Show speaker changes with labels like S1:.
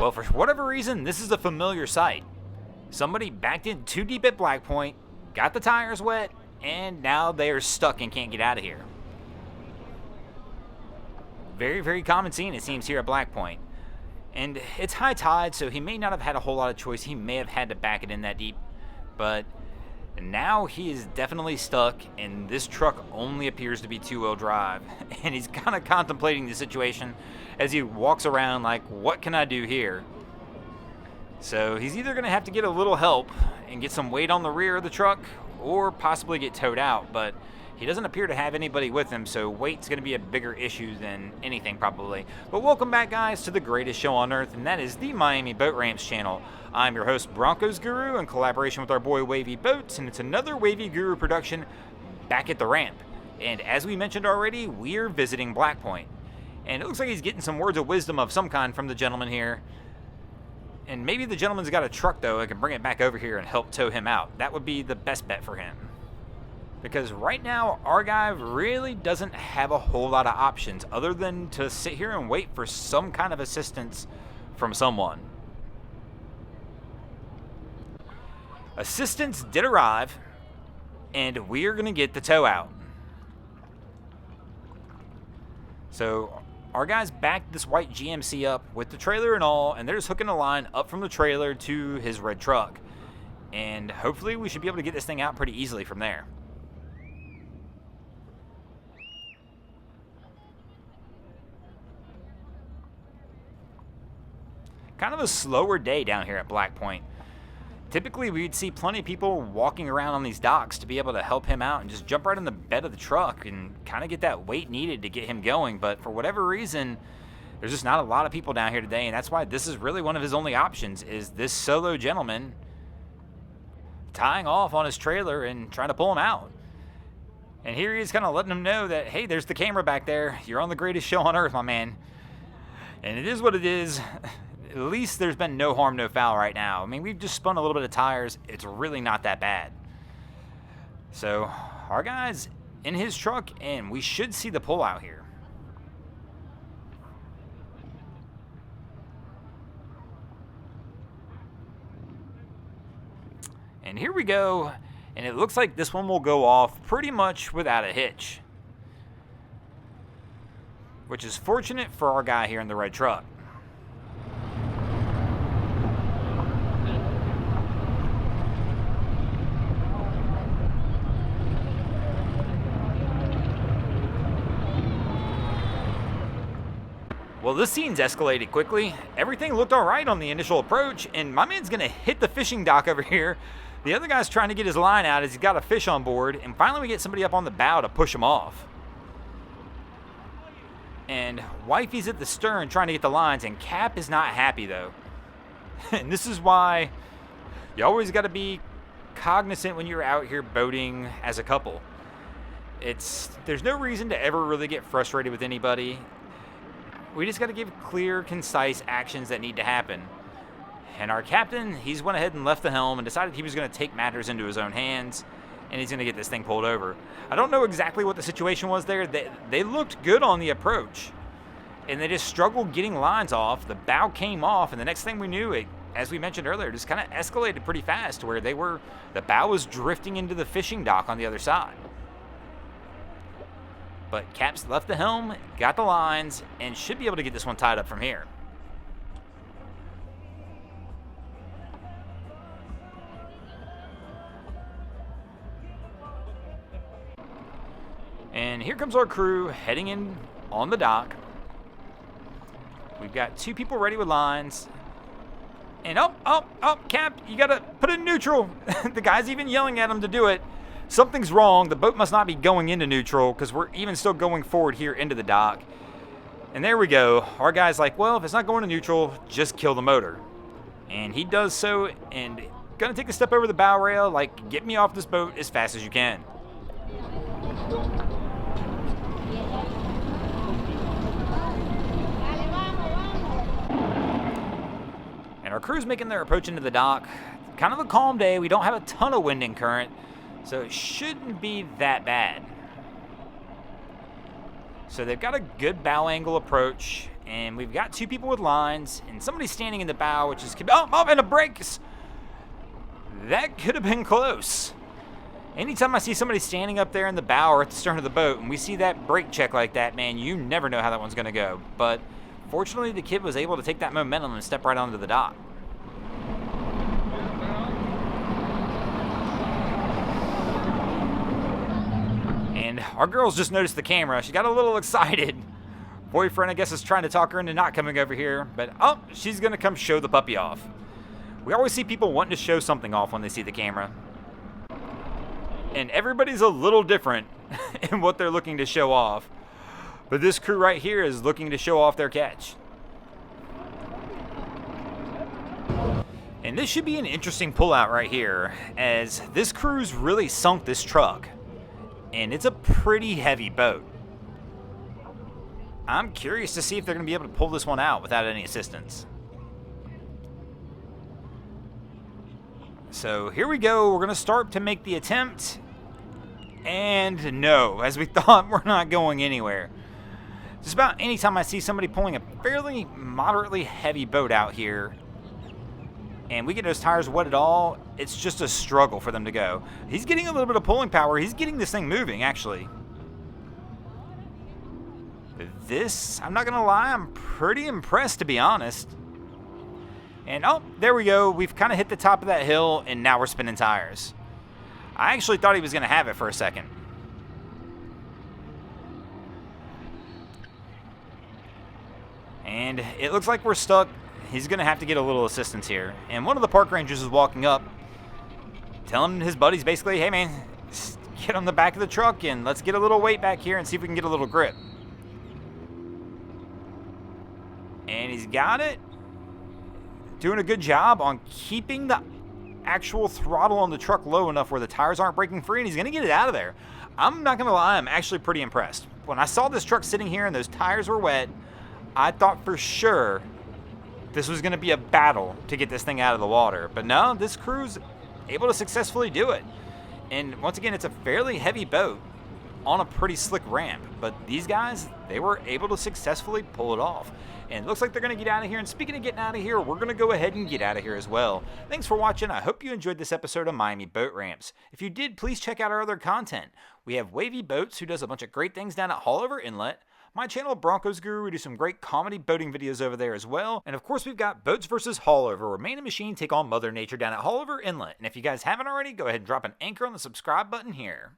S1: Well, for whatever reason, this is a familiar sight. Somebody backed in too deep at Black Point, got the tires wet, and now they are stuck and can't get out of here. Very, very common scene, it seems, here at Black Point. And it's high tide, so he may not have had a whole lot of choice. He may have had to back it in that deep. But now he is definitely stuck, and this truck only appears to be two-wheel drive. And he's kind of contemplating the situation as he walks around like, what can I do here? So he's either going to have to get a little help and get some weight on the rear of the truck, or possibly get towed out. But he doesn't appear to have anybody with him, so weight's going to be a bigger issue than anything probably. But welcome back, guys, to the greatest show on earth, and that is the Miami Boat Ramps channel. I'm your host, Broncos Guru, in collaboration with our boy Wavy Boats, and it's another Wavy Guru production back at the ramp. And as we mentioned already, we're visiting Black Point. And it looks like he's getting some words of wisdom of some kind from the gentleman here. And maybe the gentleman's got a truck, though, and can bring it back over here and help tow him out. That would be the best bet for him. Because right now, our guy really doesn't have a whole lot of options other than to sit here and wait for some kind of assistance from someone. Assistance did arrive, and we're going to get the tow out. So our guys backed this white GMC up with the trailer and all, and they're just hooking a line up from the trailer to his red truck. And hopefully we should be able to get this thing out pretty easily from there. Kind of a slower day down here at Black Point. Typically, we'd see plenty of people walking around on these docks to be able to help him out and just jump right in the bed of the truck and kind of get that weight needed to get him going. But for whatever reason, there's just not a lot of people down here today, and that's why this is really one of his only options, is this solo gentleman tying off on his trailer and trying to pull him out. And here he is kind of letting him know that, hey, there's the camera back there. You're on the greatest show on earth, my man. And it is what it is. At least there's been no harm, no foul right now. I mean, we've just spun a little bit of tires. It's really not that bad. So our guy's in his truck, and we should see the pullout here. And here we go, and it looks like this one will go off pretty much without a hitch, which is fortunate for our guy here in the red truck. Well, this scene's escalated quickly. Everything looked all right on the initial approach, and my man's gonna hit the fishing dock over here. The other guy's trying to get his line out as he's got a fish on board, and finally we get somebody up on the bow to push him off. And Wifey's at the stern trying to get the lines, and Cap is not happy though. And this is why you always gotta be cognizant when you're out here boating as a couple. There's no reason to ever really get frustrated with anybody. We just got to give clear, concise actions that need to happen. And our captain, he's went ahead and left the helm and decided he was going to take matters into his own hands, and he's going to get this thing pulled over. I don't know exactly what the situation was there. They looked good on the approach, and they just struggled getting lines off. The bow came off, and the next thing we knew, it, as we mentioned earlier, just kind of escalated pretty fast to where the bow was drifting into the fishing dock on the other side. But Cap's left the helm, got the lines, and should be able to get this one tied up from here. And here comes our crew heading in on the dock. We've got two people ready with lines. And up, Cap, you gotta put it in neutral. The guy's even yelling at him to do it. Something's wrong. The boat must not be going into neutral because we're even still going forward here into the dock. And there we go. Our guy's like, well, if it's not going to neutral, just kill the motor. And he does so, and gonna take a step over the bow rail, like, get me off this boat as fast as you can. And our crew's making their approach into the dock. Kind of a calm day. We don't have a ton of wind and current, so it shouldn't be that bad. So they've got a good bow angle approach, And we've got 2 people with lines, and somebody standing in the bow, which is... Oh, and a brakes! That could have been close. Anytime I see somebody standing up there in the bow or at the stern of the boat, and we see that brake check like that, man, you never know how that one's going to go. But fortunately, the kid was able to take that momentum and step right onto the dock. And our girl's just noticed the camera. She got a little excited. Boyfriend, I guess, is trying to talk her into not coming over here. But, oh, she's going to come show the puppy off. We always see people wanting to show something off when they see the camera. And everybody's a little different in what they're looking to show off. But this crew right here is looking to show off their catch. And this should be an interesting pullout right here, as this crew's really sunk this truck. And it's a pretty heavy boat. I'm curious to see if they're going to be able to pull this one out without any assistance. So here we go. We're going to start to make the attempt. And no, as we thought, we're not going anywhere. Just about any time I see somebody pulling a fairly moderately heavy boat out here, and we get those tires wet at all, it's just a struggle for them to go. He's getting a little bit of pulling power. He's getting this thing moving, actually. This, I'm not going to lie, I'm pretty impressed, to be honest. And, oh, there we go. We've kind of hit the top of that hill, and now we're spinning tires. I actually thought he was going to have it for a second. And it looks like we're stuck. He's going to have to get a little assistance here. And one of the park rangers is walking up, telling his buddies basically, hey, man, just get on the back of the truck and let's get a little weight back here and see if we can get a little grip. And he's got it. Doing a good job on keeping the actual throttle on the truck low enough where the tires aren't breaking free, and he's going to get it out of there. I'm not going to lie, I'm actually pretty impressed. When I saw this truck sitting here and those tires were wet, I thought for sure this was going to be a battle to get this thing out of the water. But no, this crew's able to successfully do it. And once again, it's a fairly heavy boat on a pretty slick ramp. But these guys, they were able to successfully pull it off. And it looks like they're going to get out of here. And speaking of getting out of here, we're going to go ahead and get out of here as well. Thanks for watching. I hope you enjoyed this episode of Miami Boat Ramps. If you did, please check out our other content. We have Wavy Boats, who does a bunch of great things down at Haulover Inlet. My channel, Broncos Guru, we do some great comedy boating videos over there as well. And of course, we've got Boats vs. Haulover, where man and machine take on Mother Nature down at Haulover Inlet. And if you guys haven't already, go ahead and drop an anchor on the subscribe button here.